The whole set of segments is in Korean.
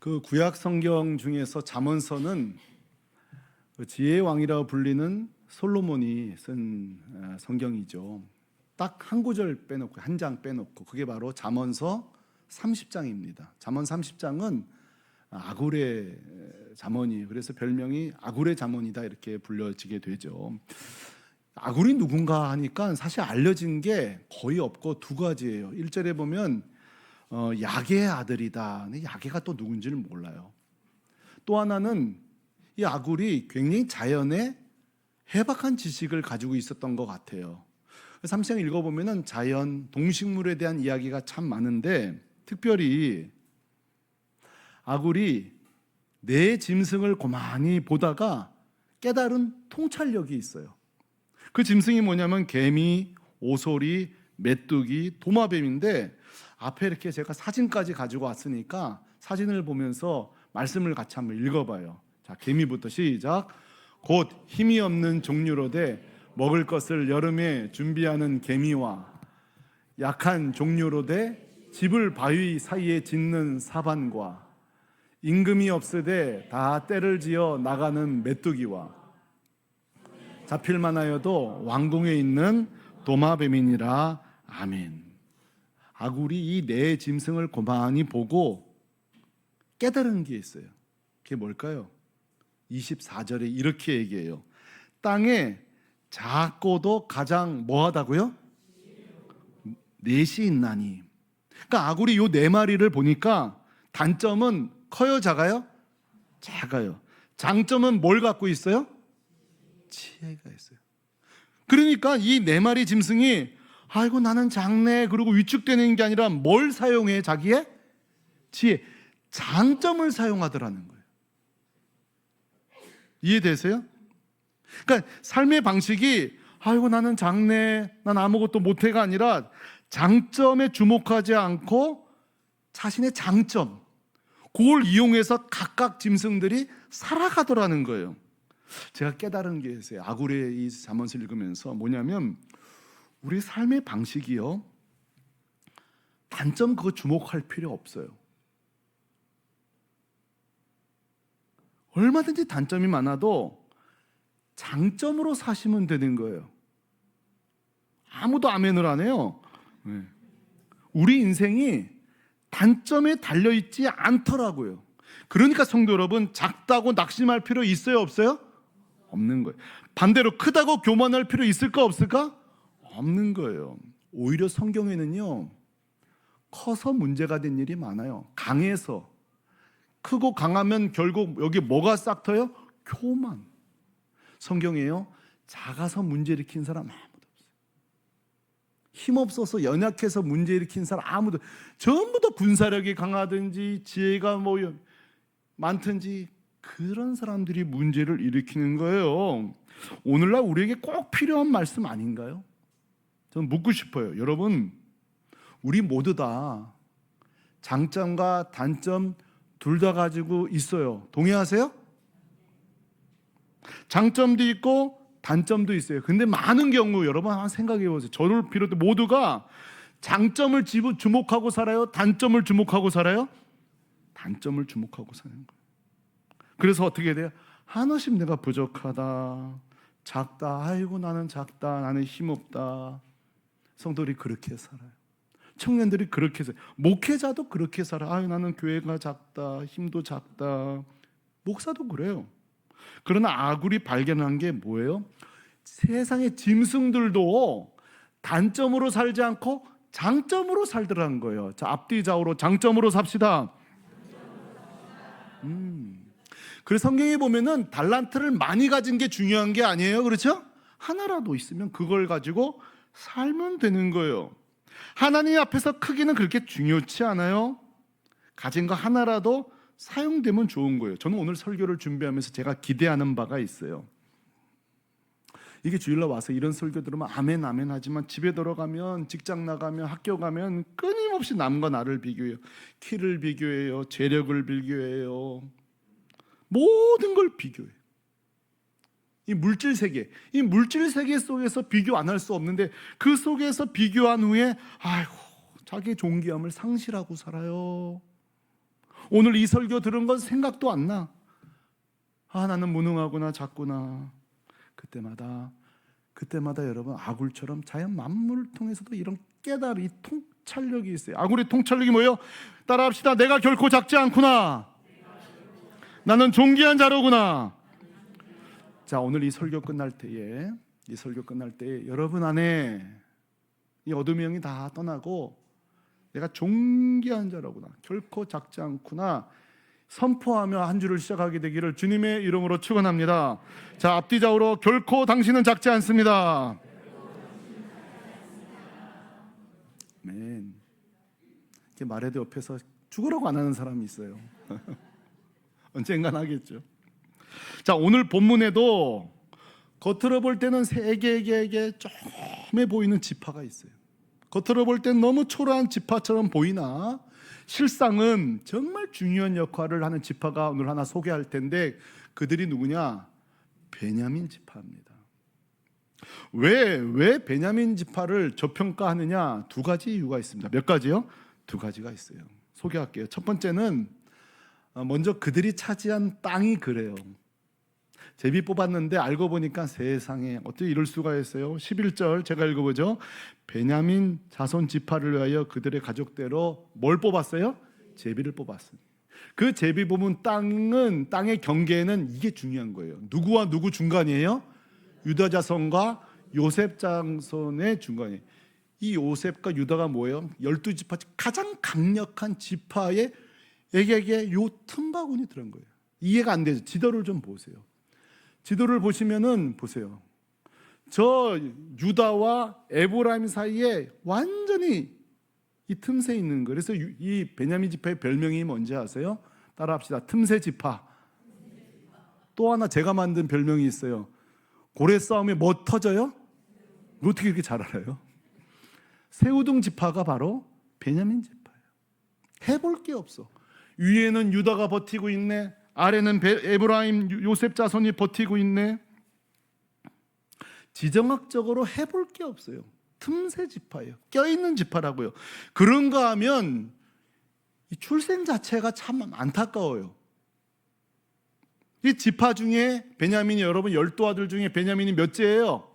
그 구약 성경 중에서 잠언서는 그 지혜의 왕이라고 불리는 솔로몬이 쓴 성경이죠. 딱 한 구절 빼놓고 한 장 빼놓고 그게 바로 잠언서 30장입니다. 잠언 30장은 아굴의 잠언이에요. 그래서 별명이 아굴의 잠언이다 이렇게 불려지게 되죠. 아굴이 누군가 하니까 사실 알려진 게 거의 없고 두 가지예요. 1절에 보면 야게의 아들이다. 근데 야게가 또 누군지를 몰라요. 또 하나는 이 아굴이 굉장히 자연에 해박한 지식을 가지고 있었던 것 같아요. 30장 읽어보면 자연, 동식물에 대한 이야기가 참 많은데 특별히 아굴이 내 짐승을 고만히 보다가 깨달은 통찰력이 있어요. 그 짐승이 뭐냐면 개미, 오소리, 메뚜기, 도마뱀인데 앞에 이렇게 제가 사진까지 가지고 왔으니까 사진을 보면서 말씀을 같이 한번 읽어봐요. 자, 개미부터 시작. 곧 힘이 없는 종류로되 먹을 것을 여름에 준비하는 개미와 약한 종류로되 집을 바위 사이에 짓는 사반과 임금이 없으되 다 때를 지어 나가는 메뚜기와 잡힐만 하여도 왕궁에 있는 도마뱀이니라. 아멘. 아굴이 이 네 짐승을 고만히 보고 깨달은 게 있어요. 그게 뭘까요? 24절에 이렇게 얘기해요. 땅에 작고도 가장 뭐하다고요? 넷이 있나니. 그러니까 아굴이 요 네 마리를 보니까 단점은 커요, 작아요? 작아요. 장점은 뭘 갖고 있어요? 지혜가 있어요. 그러니까 이 네 마리 짐승이 아이고 나는 작네 그리고 위축되는 게 아니라 뭘 사용해? 자기의 지혜, 장점을 사용하더라는 거예요. 이해되세요? 그러니까 삶의 방식이 아이고 나는 작네 난 아무것도 못해가 아니라 장점에 주목하지 않고 자신의 장점 그걸 이용해서 각각 짐승들이 살아가더라는 거예요. 제가 깨달은 게 있어요. 아굴의 이 잠언을 읽으면서 뭐냐면 우리 삶의 방식이요 단점 그거 주목할 필요 없어요. 얼마든지 단점이 많아도 장점으로 사시면 되는 거예요. 아무도 아멘을 안 해요. 우리 인생이 단점에 달려있지 않더라고요. 그러니까 성도 여러분, 작다고 낙심할 필요 있어요, 없어요? 없는 거예요. 반대로 크다고 교만할 필요 있을까, 없을까? 없는 거예요. 오히려 성경에는요 커서 문제가 된 일이 많아요. 강해서. 크고 강하면 결국 여기 뭐가 싹터요? 교만. 성경에요 작아서 문제 일으킨 사람 아무도 없어요. 힘없어서 연약해서 문제 일으킨 사람 아무도. 전부 다 군사력이 강하든지 지혜가 뭐 많든지 그런 사람들이 문제를 일으키는 거예요. 오늘날 우리에게 꼭 필요한 말씀 아닌가요? 저는 묻고 싶어요. 여러분, 우리 모두 다 장점과 단점 둘 다 가지고 있어요. 동의하세요? 장점도 있고 단점도 있어요. 근데 많은 경우 여러분 한번 생각해 보세요. 저를 비롯해 모두가 장점을 주목하고 살아요? 단점을 주목하고 살아요? 단점을 주목하고 사는 거예요. 그래서 어떻게 돼요? 하나씩 내가 부족하다, 작다, 아이고 나는 작다, 나는 힘없다. 성도들이 그렇게 살아요. 청년들이 그렇게 살아요. 목회자도 그렇게 살아요. 아유 나는 교회가 작다, 힘도 작다. 목사도 그래요. 그러나 아굴이 발견한 게 뭐예요? 세상의 짐승들도 단점으로 살지 않고 장점으로 살더라는 거예요. 자, 앞뒤 좌우로 장점으로 삽시다. 그래서 성경에 보면은 달란트를 많이 가진 게 중요한 게 아니에요. 그렇죠? 하나라도 있으면 그걸 가지고 살면 되는 거예요. 하나님 앞에서 크기는 그렇게 중요치 않아요. 가진 거 하나라도 사용되면 좋은 거예요. 저는 오늘 설교를 준비하면서 제가 기대하는 바가 있어요. 이게 주일날 와서 이런 설교 들으면 아멘 아멘 하지만 집에 들어가면 직장 나가면 학교 가면 끊임없이 남과 나를 비교해요. 키를 비교해요. 재력을 비교해요. 모든 걸 비교해요. 이 물질 세계 속에서 비교 안 할 수 없는데 그 속에서 비교한 후에 아이고 자기의 존귀함을 상실하고 살아요. 오늘 이 설교 들은 건 생각도 안 나. 나는 무능하구나, 작구나. 그때마다 여러분 아굴처럼 자연 만물을 통해서도 이런 깨달음이 통찰력이 있어요. 아굴의 통찰력이 뭐예요? 따라합시다. 내가 결코 작지 않구나. 나는 존귀한 자로구나. 자, 오늘 이 설교 끝날 때에 여러분 안에 이 어둠의 영이 다 떠나고 내가 존귀한 자로구나, 결코 작지 않구나 선포하며 한 주를 시작하게 되기를 주님의 이름으로 축원합니다. 자, 앞뒤 좌우로 결코 당신은 작지 않습니다. 아멘. 이렇게 말해도 옆에서 죽으라고 안 하는 사람이 있어요. 언젠간 하겠죠. 자, 오늘 본문에도 겉으로 볼 때는 세개에게 조그매 보이는 지파가 있어요. 겉으로 볼 때는 너무 초라한 지파처럼 보이나 실상은 정말 중요한 역할을 하는 지파가 오늘 하나 소개할 텐데, 그들이 누구냐? 베냐민 지파입니다. 왜 베냐민 지파를 저평가하느냐? 두 가지 이유가 있습니다. 몇 가지요? 두 가지가 있어요. 소개할게요. 첫 번째는 먼저 그들이 차지한 땅이 그래요. 제비 뽑았는데 알고 보니까 세상에 어떻게 이럴 수가 있어요? 11절 제가 읽어보죠. 베냐민 자손 지파를 위하여 그들의 가족대로 뭘 뽑았어요? 제비를 뽑았습니다. 그 제비 뽑은 땅의 경계에는 이게 중요한 거예요. 누구와 누구 중간이에요? 유다 자손과 요셉 자손의 중간이에요. 이 요셉과 유다가 뭐예요? 12지파 가장 강력한 지파의 에게 요 틈바구니 들은 거예요. 이해가 안 되죠? 지도를 좀 보세요. 지도를 보시면은 보세요. 저 유다와 에브라임 사이에 완전히 이 틈새 있는 거예요. 그래서 이 베냐민 지파의 별명이 뭔지 아세요? 따라합시다. 틈새 지파. 또 하나 제가 만든 별명이 있어요. 고래 싸움에 뭐 터져요? 어떻게 이렇게 잘 알아요? 새우등 지파가 바로 베냐민 지파예요. 해볼 게 없어. 위에는 유다가 버티고 있네. 아래는 에브라임 요셉 자손이 버티고 있네. 지정학적으로 해볼 게 없어요. 틈새 지파예요. 껴있는 지파라고요. 그런가 하면 이 출생 자체가 참 안타까워요. 이 지파 중에 베냐민이, 여러분 12아들 중에 베냐민이 몇째예요?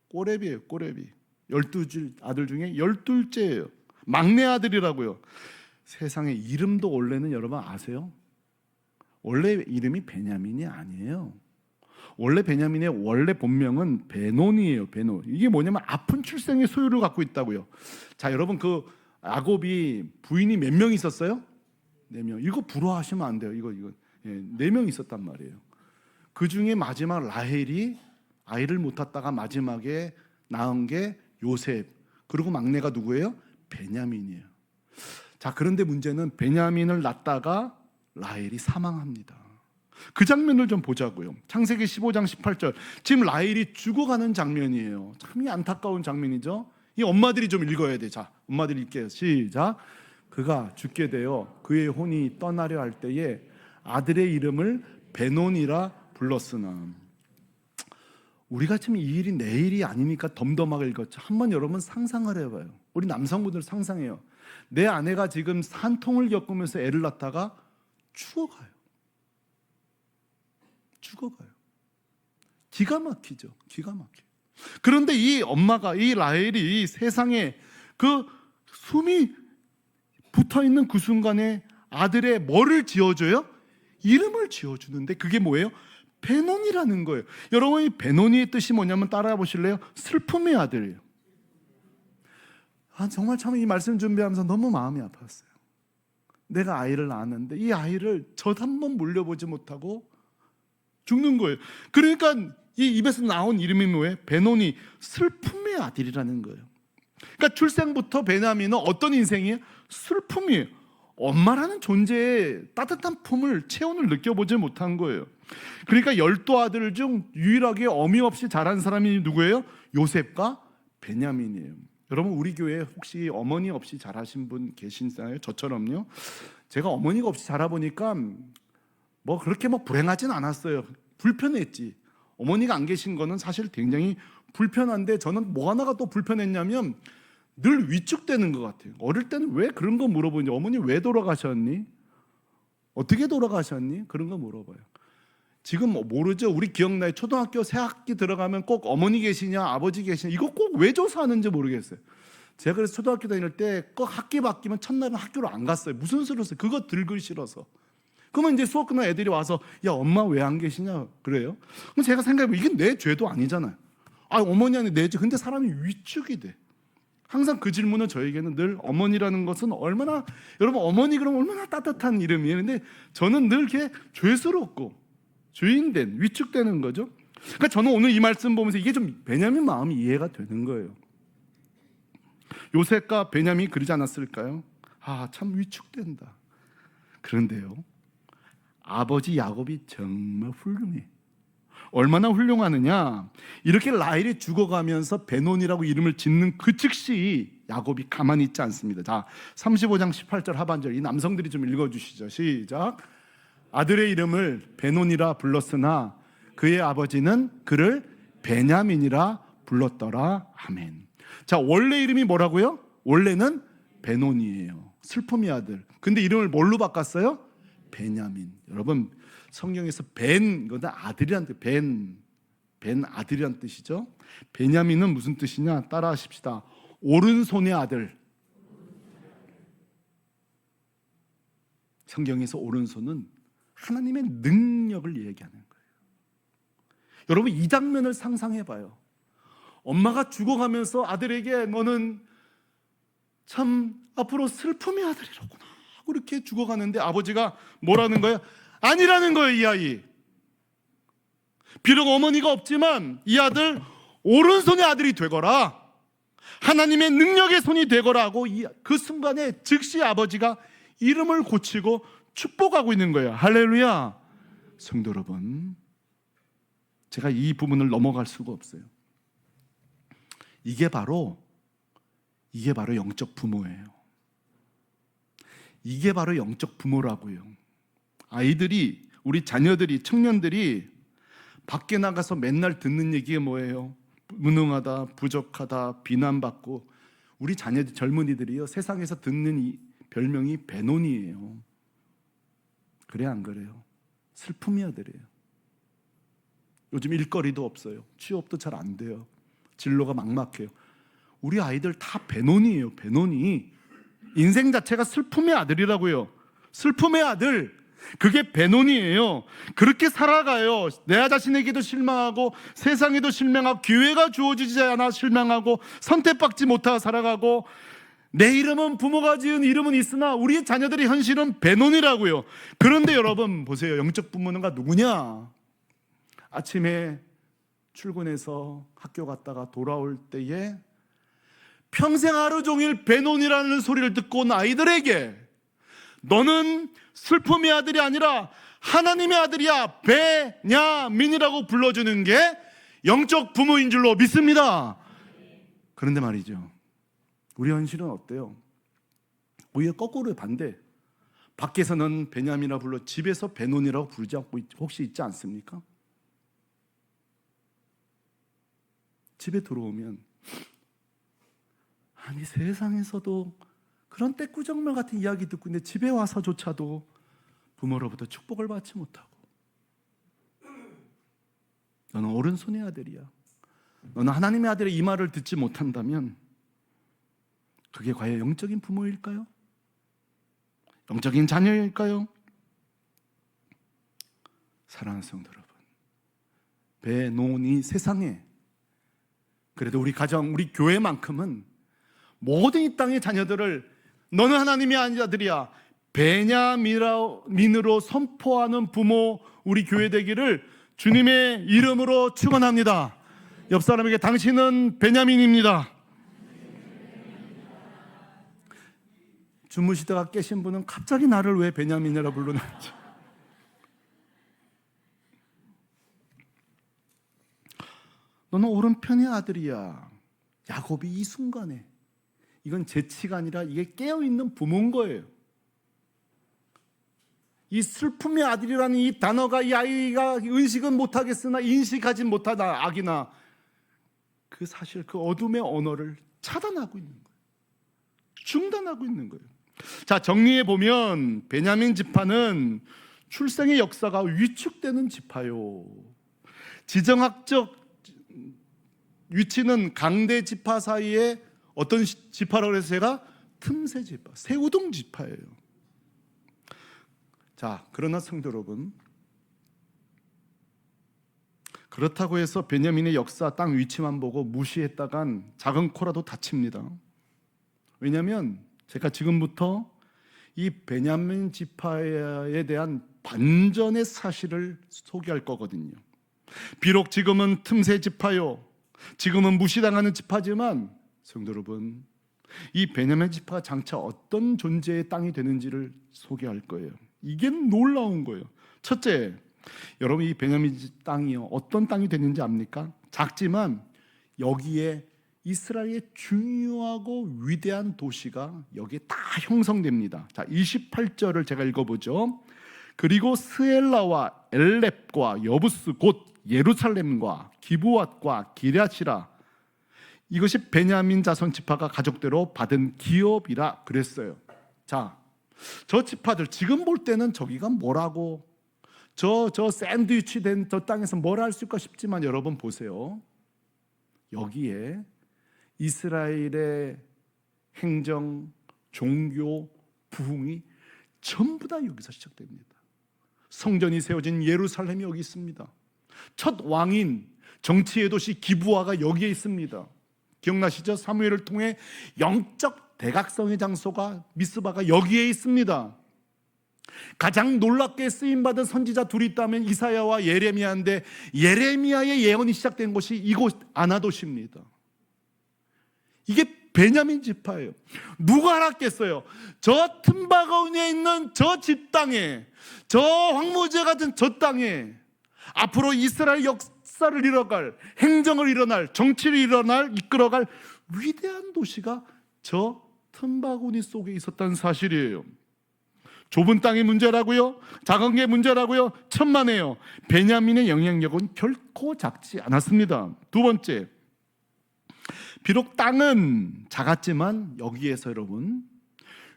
꼬레비예요. 꼬레비. 12아들 중에 12째예요. 막내 아들이라고요. 세상에 이름도 원래는 여러분 아세요? 원래 이름이 베냐민이 아니에요. 원래 베냐민의 원래 본명은 베논이에요. 베논. 이게 뭐냐면 아픈 출생의 소유를 갖고 있다고요. 자, 여러분 그 야곱이 부인이 몇 명 있었어요? 4명. 이거 부러워하시면 안 돼요. 이거 4명 있었단 말이에요. 그 중에 마지막 라헬이 아이를 못 낳다가 마지막에 낳은 게 요셉. 그리고 막내가 누구예요? 베냐민이에요. 자, 그런데 문제는 베냐민을 낳다가 라헬이 사망합니다. 그 장면을 좀 보자고요. 창세기 15장 18절. 지금 라헬이 죽어가는 장면이에요. 참 안타까운 장면이죠. 이 엄마들이 좀 읽어야 돼. 자, 엄마들이 읽게요. 시작. 그가 죽게 되어 그의 혼이 떠나려 할 때에 아들의 이름을 베논이라 불렀으나. 우리가 지금 이 일이 내일이 아니니까 덤덤하게 읽었죠. 한번 여러분 상상을 해봐요. 우리 남성분들 상상해요. 내 아내가 지금 산통을 겪으면서 애를 낳다가 죽어가요. 기가 막히죠. 기가 막혀요. 그런데 이 엄마가, 이 라헬이 세상에 그 숨이 붙어있는 그 순간에 아들의 뭐를 지어줘요? 이름을 지어주는데 그게 뭐예요? 베논이라는 거예요. 여러분, 이 베논이의 뜻이 뭐냐면 따라해 보실래요? 슬픔의 아들이에요. 정말 참 이 말씀 준비하면서 너무 마음이 아팠어요. 내가 아이를 낳았는데 이 아이를 젖 한 번 물려보지 못하고 죽는 거예요. 그러니까 이 입에서 나온 이름이 뭐예요? 베논이 슬픔의 아들이라는 거예요. 그러니까 출생부터 베냐민은 어떤 인생이에요? 슬픔이에요. 엄마라는 존재의 따뜻한 품을, 체온을 느껴보지 못한 거예요. 그러니까 12아들 중 유일하게 어미 없이 자란 사람이 누구예요? 요셉과 베냐민이에요. 여러분, 우리 교회에 혹시 어머니 없이 자라신 분 계신가요? 저처럼요. 제가 어머니가 없이 자라보니까 뭐 그렇게 불행하진 않았어요. 불편했지. 어머니가 안 계신 거는 사실 굉장히 불편한데, 저는 뭐 하나가 또 불편했냐면 늘 위축되는 것 같아요. 어릴 때는 왜 그런 거 물어보니, 어머니 왜 돌아가셨니? 어떻게 돌아가셨니? 그런 거 물어봐요. 지금 모르죠. 우리 기억나요. 초등학교 새 학기 들어가면 꼭 어머니 계시냐 아버지 계시냐 이거 꼭 왜 조사하는지 모르겠어요. 제가 그래서 초등학교 다닐 때 꼭 학기 바뀌면 첫날은 학교를 안 갔어요. 무슨 소리 했어요? 그거 들기 싫어서. 그러면 이제 수업 끝나면 애들이 와서 야 엄마 왜 안 계시냐 그래요. 그럼 제가 생각해보면 이게 내 죄도 아니잖아요. 아 어머니 아니 내 죄. 근데 사람이 위축이 돼. 항상 그 질문은 저에게는 늘 어머니라는 것은 얼마나, 여러분 어머니 그러면 얼마나 따뜻한 이름이에요. 근데 저는 늘 이렇게 죄스럽고 죄인된, 위축되는 거죠. 그러니까 저는 오늘 이 말씀 보면서 이게 좀 베냐민 마음이 이해가 되는 거예요. 요셉과 베냐민이 그러지 않았을까요? 아, 참 위축된다. 그런데요, 아버지 야곱이 정말 훌륭해. 얼마나 훌륭하느냐, 이렇게 라헬이 죽어가면서 베논이라고 이름을 짓는 그 즉시 야곱이 가만히 있지 않습니다. 자, 35장 18절 하반절, 이 남성들이 좀 읽어주시죠. 시작. 아들의 이름을 베논이라 불렀으나 그의 아버지는 그를 베냐민이라 불렀더라. 아멘. 자, 원래 이름이 뭐라고요? 원래는 베논이에요. 슬픔의 아들. 근데 이름을 뭘로 바꿨어요? 베냐민. 여러분 성경에서 벤, 이거는 아들이란 뜻, 벤 아들이란 뜻이죠. 베냐민은 무슨 뜻이냐? 따라 하십시다. 오른손의 아들. 성경에서 오른손은 하나님의 능력을 얘기하는 거예요. 여러분 이 장면을 상상해 봐요. 엄마가 죽어가면서 아들에게 너는 참 앞으로 슬픔의 아들이로구나 그렇게 죽어가는데 아버지가 뭐라는 거예요? 아니라는 거예요. 이 아이 비록 어머니가 없지만 이 아들 오른손의 아들이 되거라, 하나님의 능력의 손이 되거라 하고 그 순간에 즉시 아버지가 이름을 고치고 축복하고 있는 거예요. 할렐루야. 성도 여러분, 제가 이 부분을 넘어갈 수가 없어요. 이게 바로 영적 부모예요. 이게 바로 영적 부모라고요. 아이들이, 우리 자녀들이, 청년들이 밖에 나가서 맨날 듣는 얘기가 뭐예요? 무능하다, 부족하다, 비난받고. 우리 자녀들, 젊은이들이요, 세상에서 듣는 이 별명이 베논이에요. 그래 안 그래요? 슬픔의 아들이에요. 요즘 일거리도 없어요. 취업도 잘 안 돼요. 진로가 막막해요. 우리 아이들 다 베논이에요. 베논이. 인생 자체가 슬픔의 아들이라고요. 슬픔의 아들, 그게 베논이에요. 그렇게 살아가요. 내 자신에게도 실망하고 세상에도 실망하고 기회가 주어지지 않아 실망하고 선택받지 못하고 살아가고, 내 이름은 부모가 지은 이름은 있으나 우리 자녀들의 현실은 베논이라고요. 그런데 여러분 보세요. 영적 부모가 누구냐? 아침에 출근해서 학교 갔다가 돌아올 때에 평생 하루 종일 베논이라는 소리를 듣고 온 아이들에게 너는 슬픔의 아들이 아니라 하나님의 아들이야, 베냐민이라고 불러주는 게 영적 부모인 줄로 믿습니다. 그런데 말이죠, 우리 현실은 어때요? 오히려 거꾸로 반대. 밖에서는 베냐민이라고 불러 집에서 베논이라고 부르지 않고 혹시 있지 않습니까? 집에 들어오면 아니 세상에서도 그런 떼꾸정말 같은 이야기 듣고 있는데 집에 와서조차도 부모로부터 축복을 받지 못하고, 너는 오른손의 아들이야, 너는 하나님의 아들의 이 말을 듣지 못한다면 그게 과연 영적인 부모일까요? 영적인 자녀일까요? 사랑하는 성도 여러분, 베논이 세상에, 그래도 우리 가정, 우리 교회만큼은 모든 이 땅의 자녀들을 너는 하나님의 아들이야, 베냐민으로 선포하는 부모, 우리 교회 되기를 주님의 이름으로 축원합니다. 옆 사람에게 당신은 베냐민입니다. 주무시다가 깨신 분은 갑자기 나를 왜 베냐민이라 부르는지. 너는 오른편의 아들이야. 야곱이 이 순간에, 이건 재치가 아니라 이게 깨어있는 부모인 거예요. 이 슬픔의 아들이라는 이 단어가, 이 아이가 의식은 못하겠으나 인식하지 못하다 악이나 그 사실, 그 어둠의 언어를 차단하고 있는 거예요. 중단하고 있는 거예요. 자, 정리해 보면 베냐민 지파는 출생의 역사가 위축되는 지파요. 지정학적 위치는 강대 지파 사이에 어떤 지파라고 해서 제가 틈새 지파, 새우동 지파예요. 자, 그러나 성도 여러분, 그렇다고 해서 베냐민의 역사 땅 위치만 보고 무시했다간 작은 코라도 다칩니다. 왜냐하면 제가 지금부터 이 베냐민 지파에 대한 반전의 사실을 소개할 거거든요. 비록 지금은 틈새 지파요, 지금은 무시당하는 지파지만 성도 여러분, 이 베냐민 지파가 장차 어떤 존재의 땅이 되는지를 소개할 거예요. 이게 놀라운 거예요. 첫째, 여러분 이 베냐민 땅이요, 어떤 땅이 되는지 압니까? 작지만 여기에 이스라엘의 중요하고 위대한 도시가 여기에 다 형성됩니다. 자, 28절을 제가 읽어보죠. 그리고 스엘라와 엘렙과 여부스 곧 예루살렘과 기브앗과 기럇이라, 이것이 베냐민 자손 지파가 가족대로 받은 기업이라 그랬어요. 자, 저 지파들 지금 볼 때는 저기가 뭐라고, 저 샌드위치 된 저 땅에서 뭘 할 수 있을까 싶지만 여러분 보세요. 여기에 이스라엘의 행정, 종교, 부흥이 전부 다 여기서 시작됩니다. 성전이 세워진 예루살렘이 여기 있습니다. 첫 왕인 정치의 도시 기브아가 여기에 있습니다. 기억나시죠? 사무엘을 통해 영적 대각성의 장소가 미스바가 여기에 있습니다. 가장 놀랍게 쓰임받은 선지자 둘이 있다면 이사야와 예레미야인데 예레미야의 예언이 시작된 곳이 이곳 아나돗입니다. 이게 베냐민 지파예요. 누가 알았겠어요? 저 틈바구니에 있는 저 집 땅에, 저 황무지 같은 저 땅에 앞으로 이스라엘 역사를 이뤄갈, 행정을 일어날, 정치를 이끌어갈 위대한 도시가 저 틈바구니 속에 있었다는 사실이에요. 좁은 땅이 문제라고요? 작은 게 문제라고요? 천만에요. 베냐민의 영향력은 결코 작지 않았습니다. 두 번째, 비록 땅은 작았지만 여기에서 여러분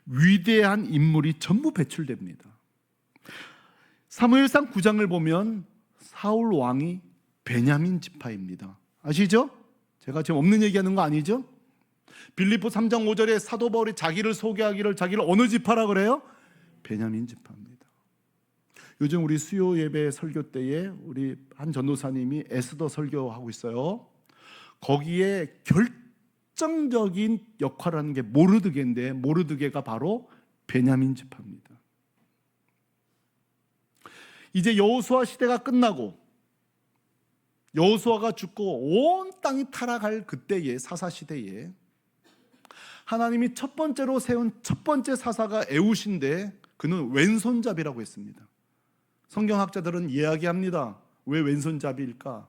위대한 인물이 전부 배출됩니다. 사무엘상 9장을 보면 사울 왕이 베냐민 지파입니다. 아시죠? 제가 지금 없는 얘기하는 거 아니죠? 빌립보 3장 5절에 사도 바울이 자기를 소개하기를 자기를 어느 지파라 그래요? 베냐민 지파입니다. 요즘 우리 수요 예배 설교 때에 우리 한 전도사님이 에스더 설교하고 있어요. 거기에 결정적인 역할을 하는 게 모르드게인데 모르드게가 바로 베냐민 지파입니다. 이제 여호수아 시대가 끝나고 여호수아가 죽고 온 땅이 타락할 그때에 사사 시대에 하나님이 첫 번째로 세운 첫 번째 사사가 에훗인데 그는 왼손잡이라고 했습니다. 성경학자들은 이야기합니다. 왜 왼손잡이일까?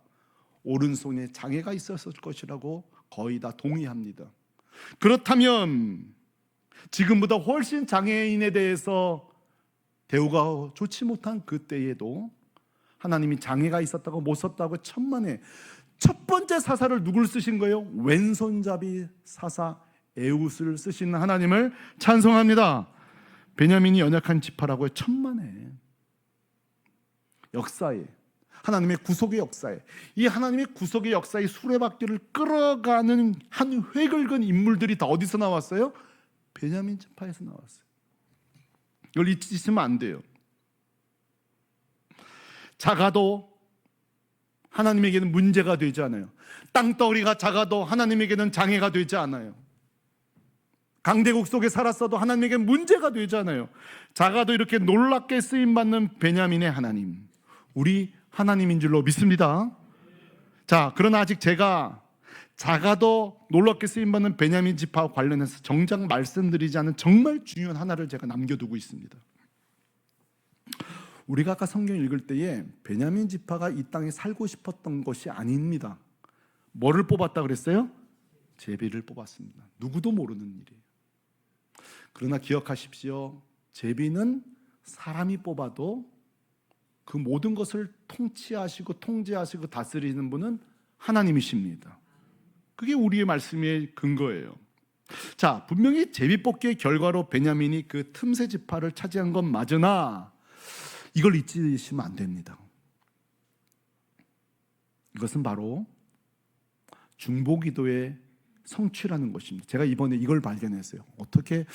오른손에 장애가 있었을 것이라고 거의 다 동의합니다. 그렇다면 지금보다 훨씬 장애인에 대해서 대우가 좋지 못한 그때에도 하나님이 장애가 있었다고 못 썼다고 천만에 첫 번째 사사를 누굴 쓰신 거예요? 왼손잡이 사사 에훗을 쓰신 하나님을 찬송합니다. 베냐민이 연약한 지파라고 해요. 천만에 역사에, 하나님의 구속의 역사에, 이 하나님의 구속의 역사의 수레바퀴를 끌어가는 한 획을 그은 인물들이 다 어디서 나왔어요? 베냐민 지파에서 나왔어요. 이걸 잊으시면 안 돼요. 작아도 하나님에게는 문제가 되지 않아요. 땅덩어리가 작아도 하나님에게는 장애가 되지 않아요. 강대국 속에 살았어도 하나님에게 문제가 되지 않아요. 작아도 이렇게 놀랍게 쓰임받는 베냐민의 하나님, 우리 하나님인 줄로 믿습니다. 자, 그러나 아직 제가 작아도 놀랍게 쓰임받는 베냐민 지파와 관련해서 정작 말씀드리지 않은 정말 중요한 하나를 제가 남겨두고 있습니다. 우리가 아까 성경 읽을 때에 베냐민 지파가 이 땅에 살고 싶었던 것이 아닙니다. 뭐를 뽑았다 그랬어요? 제비를 뽑았습니다. 누구도 모르는 일이에요. 그러나 기억하십시오. 제비는 사람이 뽑아도 그 모든 것을 통치하시고 통제하시고 다스리는 분은 하나님이십니다. 그게 우리의 말씀의 근거예요. 자, 분명히 제비뽑기의 결과로 베냐민이 그 틈새 지파를 차지한 건 맞으나 이걸 잊으시면 안 됩니다. 이것은 바로 중보기도의 성취라는 것입니다. 제가 이번에 이걸 발견했어요. 어떻게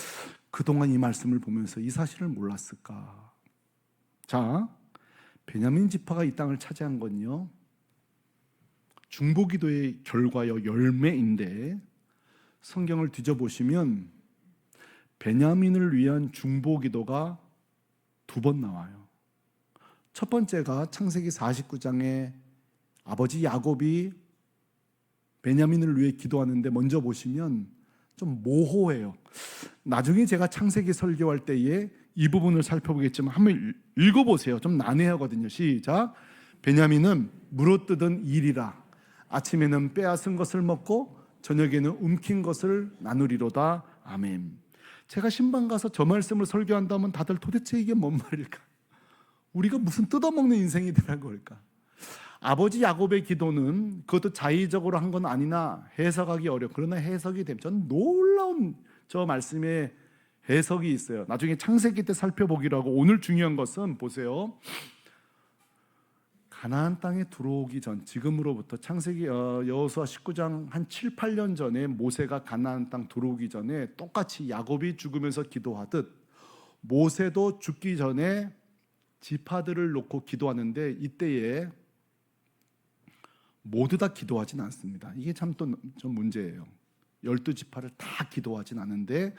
그동안 이 말씀을 보면서 이 사실을 몰랐을까? 자, 베냐민 지파가 이 땅을 차지한 건요, 중보기도의 결과요, 열매인데, 성경을 뒤져보시면 베냐민을 위한 중보기도가 2번 나와요. 첫 번째가 창세기 49장에 아버지 야곱이 베냐민을 위해 기도하는데, 먼저 보시면 좀 모호해요. 나중에 제가 창세기 설교할 때에 이 부분을 살펴보겠지만 한번 읽어보세요. 좀 난해하거든요. 시작. 베냐민은 물어뜯은 일이라 아침에는 빼앗은 것을 먹고 저녁에는 움킨 것을 나누리로다. 아멘. 제가 신방 가서 저 말씀을 설교한다면 다들 도대체 이게 뭔 말일까? 우리가 무슨 뜯어먹는 인생이 되는 걸까? 아버지 야곱의 기도는 그것도 자의적으로 한 건 아니나 해석하기 어려워. 그러나 해석이 되면 전 놀라운 저 말씀에 해석이 있어요. 나중에 창세기 때 살펴보기로 하고, 오늘 중요한 것은 보세요. 가나안 땅에 들어오기 전, 지금으로부터 창세기 여호수아 19장 한 7, 8년 전에 모세가 가나안 땅 들어오기 전에 똑같이 야곱이 죽으면서 기도하듯 모세도 죽기 전에 지파들을 놓고 기도하는데, 이때에 모두 다 기도하진 않습니다. 이게 참 또 좀 문제예요. 12지파를 다 기도하진 않은데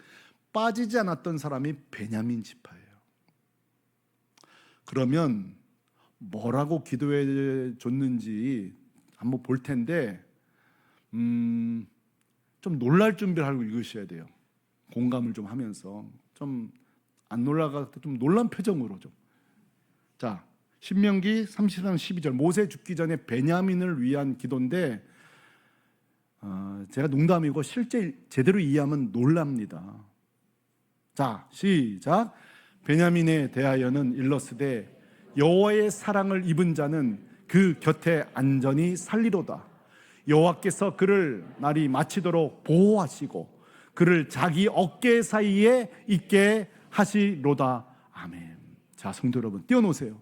빠지지 않았던 사람이 베냐민 지파예요. 그러면 뭐라고 기도해 줬는지 한번 볼 텐데, 좀 놀랄 준비를 하고 읽으셔야 돼요. 공감을 좀 하면서, 좀 안 놀라가 좀 놀란 표정으로 좀. 자, 신명기 30장 12절, 모세 죽기 전에 베냐민을 위한 기도인데, 제가 농담이고 실제 제대로 이해하면 놀랍니다. 자, 시작. 베냐민에 대하여는 일러스되 여호와의 사랑을 입은 자는 그 곁에 안전히 살리로다. 여호와께서 그를 날이 마치도록 보호하시고 그를 자기 어깨 사이에 있게 하시로다. 아멘. 자, 성도 여러분, 띄워놓으세요.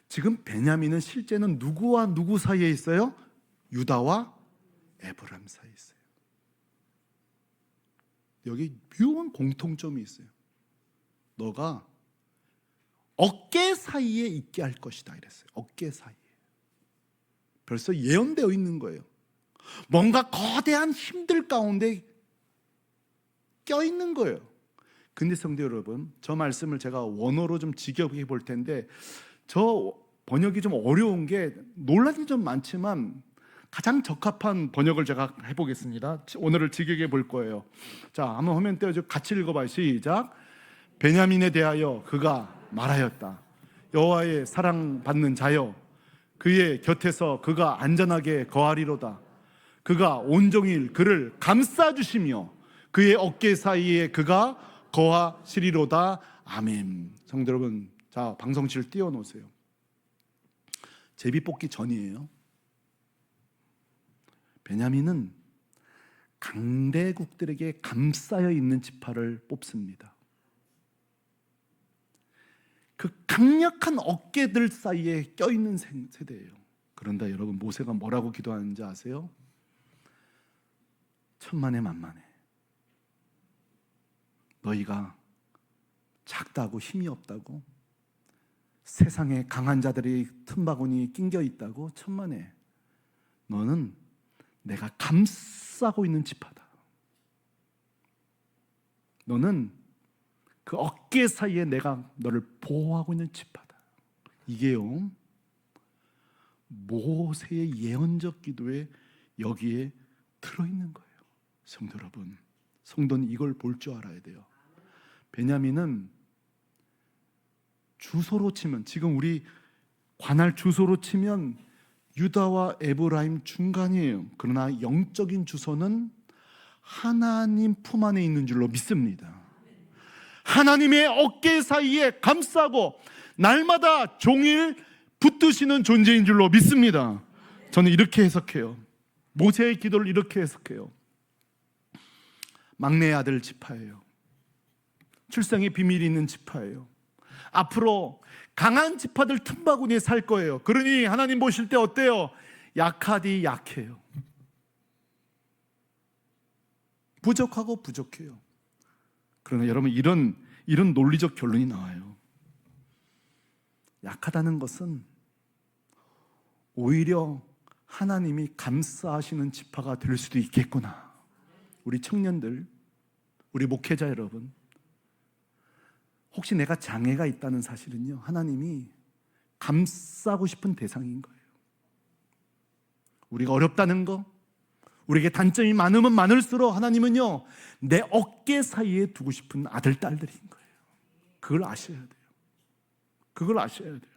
지금 베냐민은 실제는 누구와 누구 사이에 있어요? 유다와 에브라임 사이에 있어요. 여기 묘한 공통점이 있어요. 너가 어깨 사이에 있게 할 것이다 이랬어요. 어깨 사이에. 벌써 예언되어 있는 거예요. 뭔가 거대한 힘들 가운데 껴있는 거예요. 근데 성도 여러분, 저 말씀을 제가 원어로 좀 직역해 볼 텐데, 저 번역이 좀 어려운 게 논란이 좀 많지만 가장 적합한 번역을 제가 해보겠습니다. 오늘을 직역해 볼 거예요. 자, 한번 화면 띄워줘. 같이 읽어봐요. 시작. 베냐민에 대하여 그가 말하였다. 여호와의 사랑받는 자여, 그의 곁에서 그가 안전하게 거하리로다. 그가 온종일 그를 감싸주시며 그의 어깨 사이에 그가 거하시리로다. 아멘. 성도 여러분, 자, 방송실 띄워놓으세요. 제비 뽑기 전이에요. 베냐민은 강대국들에게 감싸여 있는 지파를 뽑습니다. 그 강력한 어깨들 사이에 껴있는 세대예요. 그런데 여러분, 모세가 뭐라고 기도하는지 아세요? 천만에 만만해. 너희가 작다고 힘이 없다고, 세상에 강한 자들이 틈바구니 낑겨 있다고, 천만에. 너는 내가 감싸고 있는 지파다. 너는 그 어깨 사이에 내가 너를 보호하고 있는 지파다. 이게요, 모세의 예언적 기도에 여기에 들어있는 거예요. 성도 여러분, 성도는 이걸 볼 줄 알아야 돼요. 베냐민은 주소로 치면, 지금 우리 관할 주소로 치면 유다와 에브라임 중간이에요. 그러나 영적인 주소는 하나님 품 안에 있는 줄로 믿습니다. 하나님의 어깨 사이에 감싸고 날마다 종일 붙드시는 존재인 줄로 믿습니다. 저는 이렇게 해석해요. 모세의 기도를 이렇게 해석해요. 막내 아들 지파예요. 출생의 비밀이 있는 지파예요. 앞으로 강한 지파들 틈바구니에 살 거예요. 그러니 하나님 보실 때 어때요? 약하디 약해요. 부족하고 부족해요. 그러나 여러분, 이런 논리적 결론이 나와요. 약하다는 것은 오히려 하나님이 감싸시는 지파가 될 수도 있겠구나. 우리 청년들, 우리 목회자 여러분, 혹시 내가 장애가 있다는 사실은요, 하나님이 감싸고 싶은 대상인 거예요. 우리가 어렵다는 거, 우리에게 단점이 많으면 많을수록 하나님은요, 내 어깨 사이에 두고 싶은 아들, 딸들인 거예요. 그걸 아셔야 돼요. 그걸 아셔야 돼요.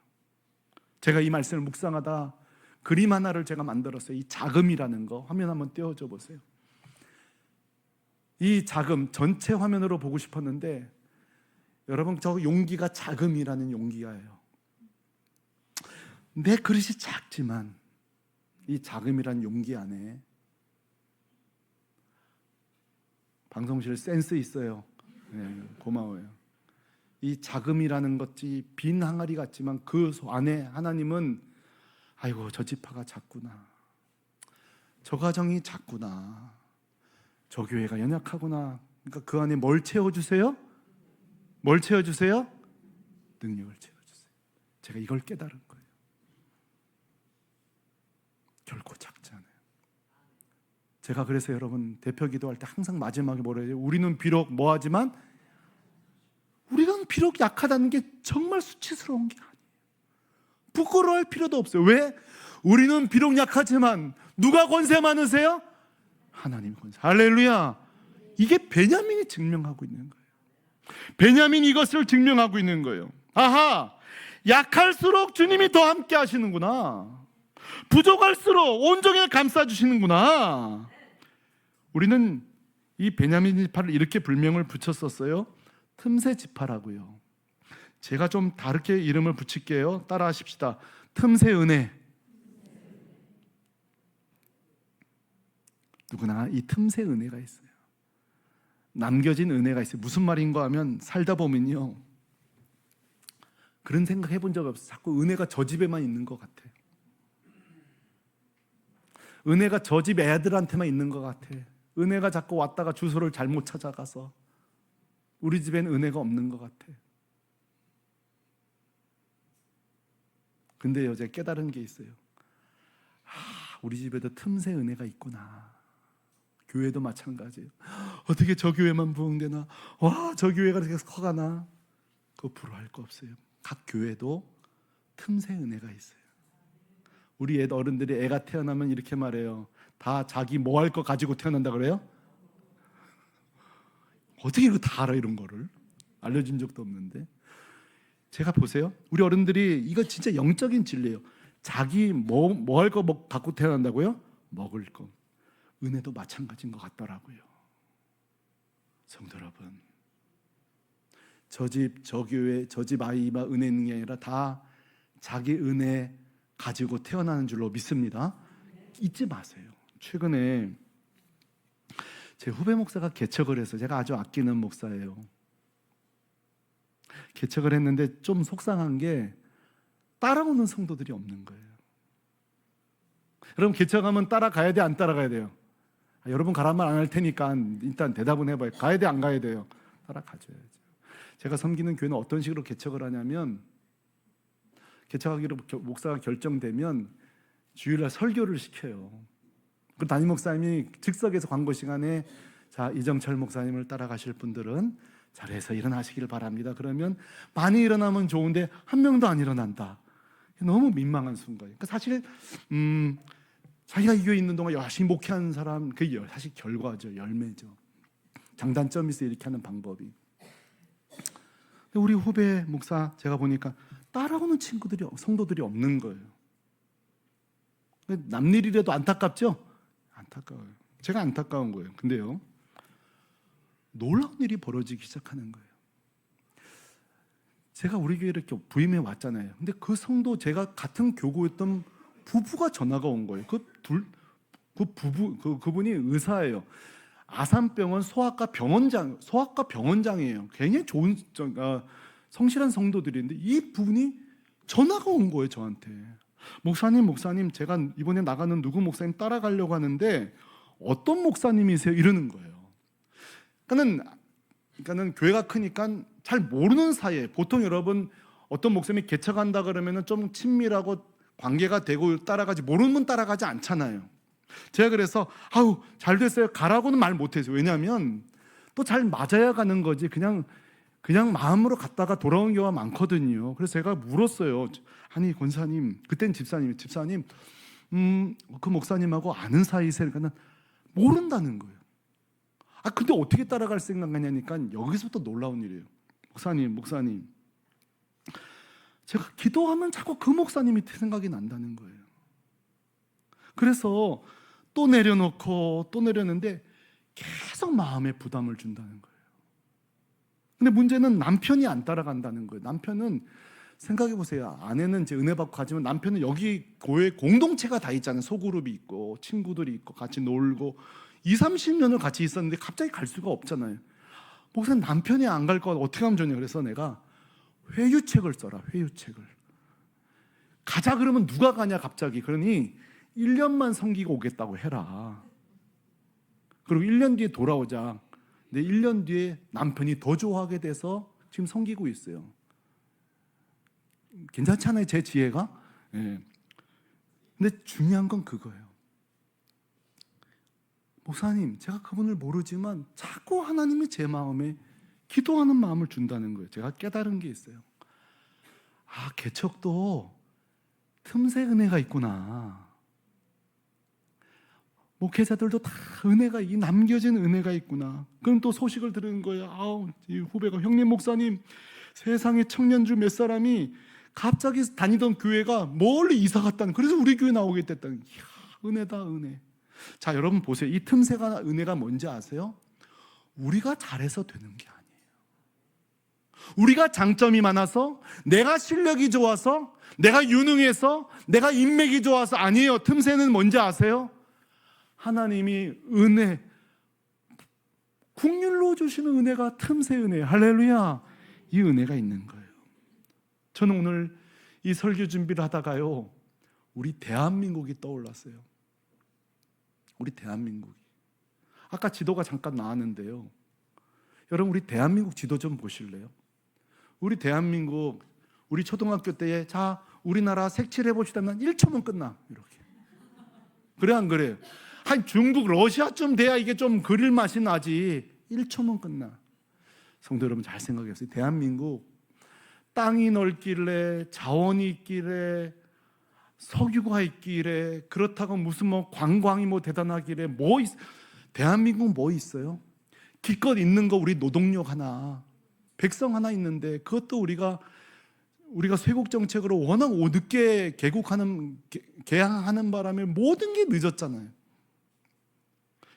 제가 이 말씀을 묵상하다 그림 하나를 제가 만들었어요. 이 자금이라는 거 화면 한번 띄워줘 보세요. 이 자금 전체 화면으로 보고 싶었는데, 여러분, 저 용기가 자금이라는 용기예요. 내 그릇이 작지만 이 자금이라는 용기 안에, 방송실 센스 있어요. 네, 고마워요. 이 자금이라는 것이 빈 항아리 같지만 그 안에 하나님은, 아이고 저 지파가 작구나, 저 가정이 작구나, 저 교회가 연약하구나. 그러니까 그 안에 뭘 채워주세요? 뭘 채워주세요? 능력을 채워주세요. 제가 이걸 깨달은 거예요. 결코 작지 않아요. 제가 그래서 여러분, 대표 기도할 때 항상 마지막에 뭐라 해요? 우리는 비록 뭐하지만, 우리는 비록 약하다는 게 정말 수치스러운 게 아니에요. 부끄러워할 필요도 없어요. 왜? 우리는 비록 약하지만 누가 권세 많으세요? 하나님 권세. 할렐루야. 이게 베냐민이 증명하고 있는 거예요. 베냐민이 이것을 증명하고 있는 거예요. 아하, 약할수록 주님이 더 함께 하시는구나. 부족할수록 온종일 감싸주시는구나. 우리는 이 베냐민 지파를 이렇게 불명을 붙였었어요. 틈새 지파라고요. 제가 좀 다르게 이름을 붙일게요. 따라 하십시다. 틈새 은혜. 누구나 이 틈새 은혜가 있어요. 남겨진 은혜가 있어요. 무슨 말인가 하면, 살다 보면요, 그런 생각 해본 적 없어요. 자꾸 은혜가 저 집에만 있는 것 같아요. 은혜가 저 집 애들한테만 있는 것 같아. 은혜가 자꾸 왔다가 주소를 잘못 찾아가서 우리 집엔 은혜가 없는 것 같아. 근데 제가 깨달은 게 있어요. 우리 집에도 틈새 은혜가 있구나. 교회도 마찬가지예요. 어떻게 저 교회만 부흥되나? 와, 저 교회가 계속 커가나? 그거 부러워할 거 없어요. 각 교회도 틈새 은혜가 있어요. 우리 어른들이 애가 태어나면 이렇게 말해요. 다 자기 뭐 할 거 가지고 태어난다 그래요? 어떻게 이거 다 알아? 이런 거를 알려준 적도 없는데. 제가 보세요, 우리 어른들이 이거 진짜 영적인 진리예요. 자기 뭐 할 거 갖고 태어난다고요? 먹을 거. 은혜도 마찬가지인 것 같더라고요. 성도 여러분, 저 집, 저 교회, 저 집 아이만 은혜 있는 게 아니라 다 자기 은혜 가지고 태어나는 줄로 믿습니다. 잊지 마세요. 최근에 제 후배 목사가 개척을 해서, 제가 아주 아끼는 목사예요. 개척을 했는데 좀 속상한 게 따라오는 성도들이 없는 거예요. 여러분, 개척하면 따라가야 돼, 안 따라가야 돼요? 여러분 가란 말 안 할 테니까 일단 대답은 해봐요. 가야 돼, 안 가야 돼요? 따라가줘야죠. 제가 섬기는 교회는 어떤 식으로 개척을 하냐면, 개척하기로 목사가 결정되면 주일날 설교를 시켜요. 그 담임 목사님이 즉석에서 광고 시간에, 자, 이정철 목사님을 따라가실 분들은 잘해서 일어나시길 바랍니다. 그러면 많이 일어나면 좋은데 한 명도 안 일어난다. 너무 민망한 순간이에요. 그러니까 사실 자기가 이 교회에 있는 동안 열심히 목회하는 사람, 그게 사실 결과죠, 열매죠. 장단점이 있어요, 이렇게 하는 방법이. 우리 후배 목사 제가 보니까 따라오는 친구들이, 성도들이 없는 거예요. 남일이라도 안타깝죠? 안타까워요. 제가 안타까운 거예요. 근데요, 놀라운 일이 벌어지기 시작하는 거예요. 제가 우리 교회에 이렇게 부임해 왔잖아요. 근데 그 성도, 제가 같은 교구였던 부부가 전화가 온 거예요. 그분이 의사예요. 아산병원 소아과 병원장이에요. 굉장히 좋은 성실한 성도들인데 이 분이 전화가 온 거예요, 저한테. 목사님, 제가 이번에 나가는 누구 목사님 따라가려고 하는데 어떤 목사님이세요? 이러는 거예요. 그러니까는 교회가 크니까 잘 모르는 사이에, 보통 여러분 어떤 목사님이 개척한다 그러면은 좀 친밀하고 관계가 되고 따라가지, 모르는 분 따라가지 않잖아요. 제가 그래서 아우 잘 됐어요 가라고는 말 못했어요. 왜냐하면 또 잘 맞아야 가는 거지 그냥 마음으로 갔다가 돌아오는 경우가 많거든요. 그래서 제가 물었어요. 아니 권사님, 그땐 집사님 그 목사님하고 아는 사이세요? 그러니까 모른다는 거예요. 근데 어떻게 따라갈 생각하냐니까 여기서부터 놀라운 일이에요. 목사님 제가 기도하면 자꾸 그 목사님이 생각이 난다는 거예요. 그래서 또 내려놓는데 계속 마음에 부담을 준다는 거예요. 근데 문제는 남편이 안 따라간다는 거예요. 남편은 생각해 보세요. 아내는 이제 은혜 받고 가지만 남편은 여기 교회 공동체가 다 있잖아요. 소그룹이 있고 친구들이 있고 같이 놀고 20-30년을 같이 있었는데 갑자기 갈 수가 없잖아요. 목사님 남편이 안 갈 거 어떻게 하면 좋냐. 그래서 내가 회유책을 써라. 회유책을. 가자 그러면 누가 가냐 갑자기. 그러니 1년만 섬기고 오겠다고 해라. 그리고 1년 뒤에 돌아오자. 근데 1년 뒤에 남편이 더 좋아하게 돼서 지금 섬기고 있어요. 괜찮잖아요, 제 지혜가? 네. 근데 중요한 건 그거예요. 목사님, 제가 그분을 모르지만 자꾸 하나님이 제 마음에 기도하는 마음을 준다는 거예요. 제가 깨달은 게 있어요. 개척도 틈새 은혜가 있구나. 목회자들도 다 은혜가, 이 남겨진 은혜가 있구나. 그럼 또 소식을 들은 거예요. 이 후배가, 형님 목사님, 세상에 청년주 몇 사람이 갑자기 다니던 교회가 멀리 이사 갔다는, 그래서 우리 교회 나오게 됐다는. 이야, 은혜다, 은혜. 자, 여러분 보세요. 이 틈새가 은혜가 뭔지 아세요? 우리가 잘해서 되는 게 아니에요. 우리가 장점이 많아서, 내가 실력이 좋아서, 내가 유능해서, 내가 인맥이 좋아서 아니에요. 틈새는 뭔지 아세요? 하나님이 은혜, 국률로 주시는 은혜가 틈새 은혜예요. 할렐루야. 이 은혜가 있는 거예요. 저는 오늘 이 설교 준비를 하다가요, 우리 대한민국이 떠올랐어요. 우리 대한민국이. 아까 지도가 잠깐 나왔는데요, 여러분 우리 대한민국 지도 좀 보실래요? 우리 대한민국, 우리 초등학교 때에 자 우리나라 색칠해 봅시다면 1초면 끝나. 이렇게. 그래 안 그래요? 한 중국, 러시아쯤 돼야 이게 좀 그릴 맛이 나지. 1초면 끝나. 성도 여러분 잘 생각해 보세요. 대한민국 땅이 넓길래, 자원이 있길래, 석유가 있길래, 그렇다고 무슨 관광이 대단하길래 대한민국 뭐 있어요? 기껏 있는 거 우리 노동력 하나, 백성 하나 있는데, 그것도 우리가 쇄국 정책으로 워낙 늦게 개항하는 바람에 모든 게 늦었잖아요.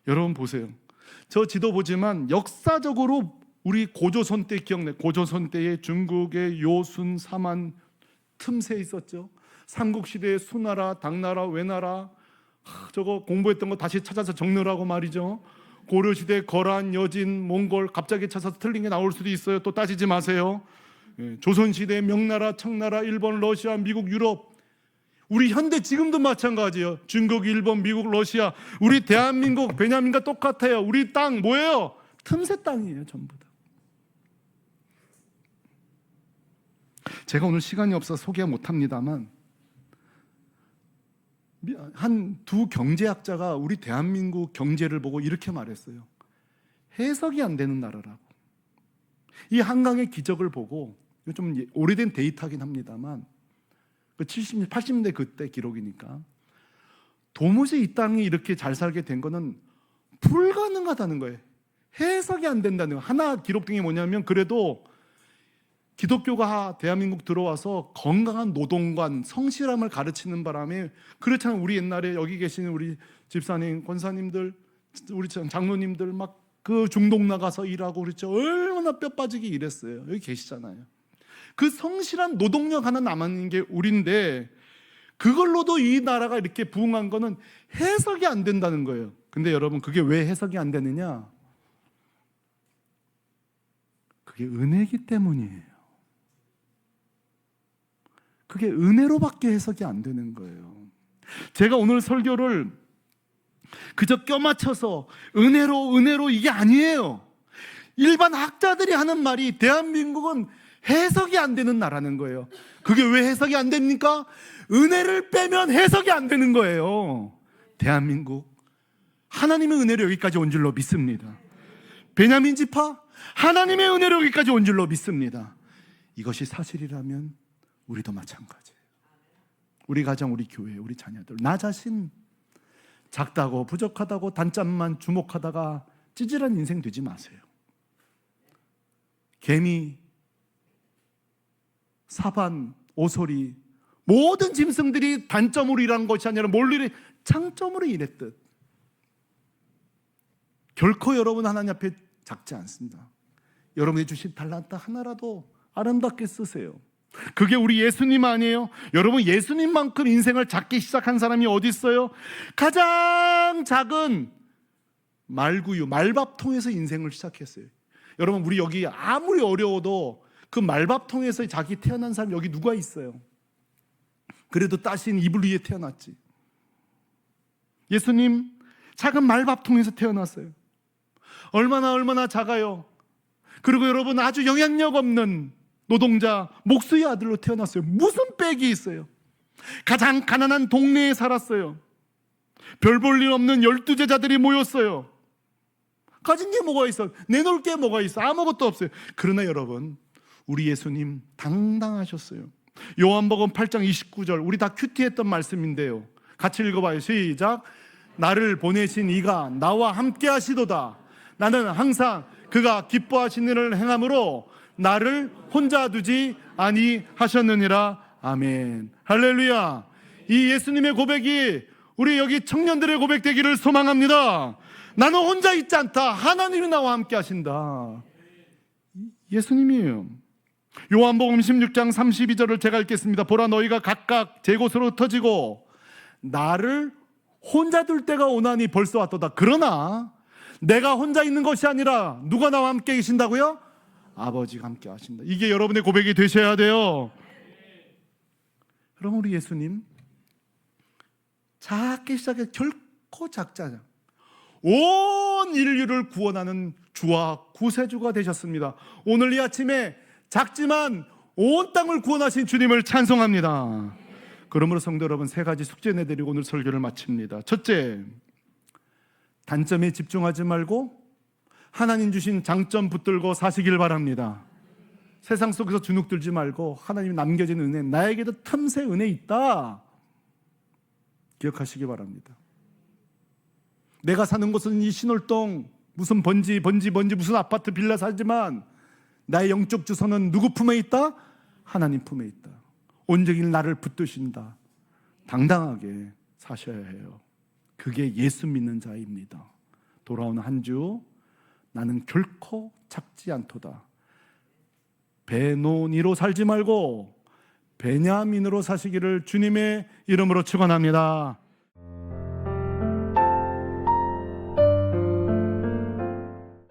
여러분 보세요. 저 지도 보지만 역사적으로 우리 고조선 때 기억나요? 고조선 때에 중국의 요순, 사만 틈새 있었죠. 삼국시대의 수나라, 당나라, 외나라, 저거 공부했던 거 다시 찾아서 적느라고 말이죠. 고려시대 거란, 여진, 몽골 갑자기 찾아서 틀린 게 나올 수도 있어요. 또 따지지 마세요. 조선시대 명나라, 청나라, 일본, 러시아, 미국, 유럽, 우리 현대 지금도 마찬가지예요. 중국, 일본, 미국, 러시아, 우리 대한민국, 베냐민과 똑같아요. 우리 땅 뭐예요? 틈새 땅이에요. 전부 다. 제가 오늘 시간이 없어서 소개 못합니다만 한 두 경제학자가 우리 대한민국 경제를 보고 이렇게 말했어요. 해석이 안 되는 나라라고. 이 한강의 기적을 보고, 이거 좀 오래된 데이터긴 합니다만 70, 80년대 그때 기록이니까 도무지 이 땅이 이렇게 잘 살게 된 거는 불가능하다는 거예요. 해석이 안 된다는 거예요. 하나 기록된 게 뭐냐면, 그래도 기독교가 대한민국 들어와서 건강한 노동관, 성실함을 가르치는 바람에, 그렇잖아요. 우리 옛날에 여기 계시는 우리 집사님, 권사님들, 우리 장로님들 막 그 중동 나가서 일하고 그렇죠. 얼마나 뼈 빠지게 일했어요. 여기 계시잖아요. 그 성실한 노동력 하나 남아있는 게 우리인데, 그걸로도 이 나라가 이렇게 부흥한 거는 해석이 안 된다는 거예요. 근데 여러분, 그게 왜 해석이 안 되느냐? 그게 은혜이기 때문이에요. 그게 은혜로밖에 해석이 안 되는 거예요. 제가 오늘 설교를 그저 껴맞춰서 은혜로 이게 아니에요. 일반 학자들이 하는 말이 대한민국은 해석이 안 되는 나라는 거예요. 그게 왜 해석이 안 됩니까? 은혜를 빼면 해석이 안 되는 거예요. 대한민국 하나님의 은혜로 여기까지 온 줄로 믿습니다. 베냐민 지파 하나님의 은혜로 여기까지 온 줄로 믿습니다. 이것이 사실이라면 우리도 마찬가지예요. 우리 가정, 우리 교회, 우리 자녀들, 나 자신 작다고 부족하다고 단점만 주목하다가 찌질한 인생 되지 마세요. 개미, 사반, 오소리, 모든 짐승들이 단점으로 일한 것이 아니라 몰래 장점으로 일했듯 결코 여러분 하나님 앞에 작지 않습니다. 여러분이 주신 달란트 하나라도 아름답게 쓰세요. 그게 우리 예수님 아니에요? 여러분, 예수님만큼 인생을 작게 시작한 사람이 어디 있어요? 가장 작은 말구유, 말밥통에서 인생을 시작했어요. 여러분, 우리 여기 아무리 어려워도 그 말밥통에서 자기 태어난 사람 여기 누가 있어요? 그래도 따신 이불 위에 태어났지. 예수님 작은 말밥통에서 태어났어요. 얼마나 작아요. 그리고 여러분, 아주 영향력 없는 노동자 목수의 아들로 태어났어요. 무슨 빽이 있어요? 가장 가난한 동네에 살았어요. 별 볼 일 없는 12제자들이 모였어요. 가진 게 뭐가 있어? 내놓을 게 뭐가 있어? 아무것도 없어요. 그러나 여러분, 우리 예수님 당당하셨어요. 요한복음 8장 29절, 우리 다 큐티했던 말씀인데요. 같이 읽어봐요. 시작. 나를 보내신 이가 나와 함께 하시도다. 나는 항상 그가 기뻐하시는 일을 행함으로 나를 혼자 두지 아니하셨느니라. 아멘. 할렐루야. 이 예수님의 고백이 우리 여기 청년들의 고백되기를 소망합니다. 나는 혼자 있지 않다. 하나님이 나와 함께 하신다. 예수님이에요. 요한복음 16장 32절을 제가 읽겠습니다. 보라, 너희가 각각 제 곳으로 흩어지고 나를 혼자 둘 때가 오나니 벌써 왔도다. 그러나 내가 혼자 있는 것이 아니라 누가 나와 함께 계신다고요? 아버지가 함께 하신다. 이게 여러분의 고백이 되셔야 돼요. 그럼 우리 예수님 작게 시작해 결코 작지 않아요. 온 인류를 구원하는 주와 구세주가 되셨습니다. 오늘 이 아침에 작지만 온 땅을 구원하신 주님을 찬송합니다. 그러므로 성도 여러분, 세 가지 숙제 내드리고 오늘 설교를 마칩니다. 첫째, 단점에 집중하지 말고 하나님 주신 장점 붙들고 사시길 바랍니다. 세상 속에서 주눅 들지 말고 하나님이 남겨진 은혜, 나에게도 틈새 은혜 있다 기억하시기 바랍니다. 내가 사는 곳은 이 신월동 무슨 번지 무슨 아파트 빌라 살지만 나의 영적 주소는 누구 품에 있다? 하나님 품에 있다. 온종일 나를 붙드신다. 당당하게 사셔야 해요. 그게 예수 믿는 자입니다. 돌아오는 한 주 나는 결코 작지 않도다. 베노니로 살지 말고 베냐민으로 사시기를 주님의 이름으로 축원합니다.